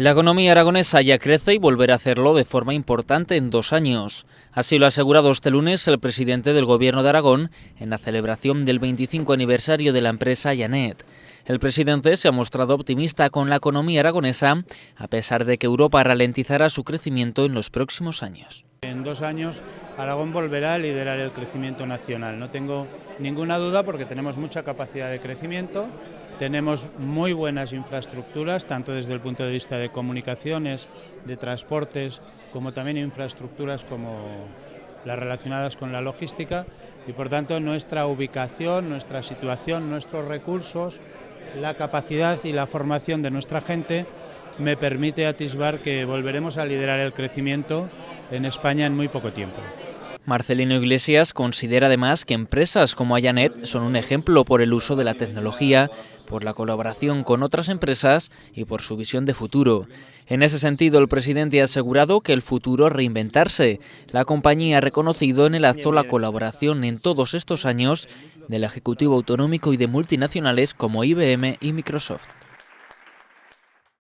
La economía aragonesa ya crece y volverá a hacerlo de forma importante en 2 años. Así lo ha asegurado este lunes el presidente del Gobierno de Aragón en la celebración del 25 aniversario de la empresa Janet. El presidente se ha mostrado optimista con la economía aragonesa, a pesar de que Europa ralentizará su crecimiento en los próximos años. En 2 años Aragón volverá a liderar el crecimiento nacional. No tengo ninguna duda porque tenemos mucha capacidad de crecimiento, tenemos muy buenas infraestructuras, tanto desde el punto de vista de comunicaciones, de transportes, como también infraestructuras como las relacionadas con la logística y por tanto nuestra ubicación, nuestra situación, nuestros recursos, la capacidad y la formación de nuestra gente me permite atisbar que volveremos a liderar el crecimiento en España en muy poco tiempo. Marcelino Iglesias considera además que empresas como Janet son un ejemplo por el uso de la tecnología, por la colaboración con otras empresas y por su visión de futuro. En ese sentido, el presidente ha asegurado que el futuro es reinventarse. La compañía ha reconocido en el acto la colaboración en todos estos años del Ejecutivo Autonómico y de multinacionales como IBM y Microsoft.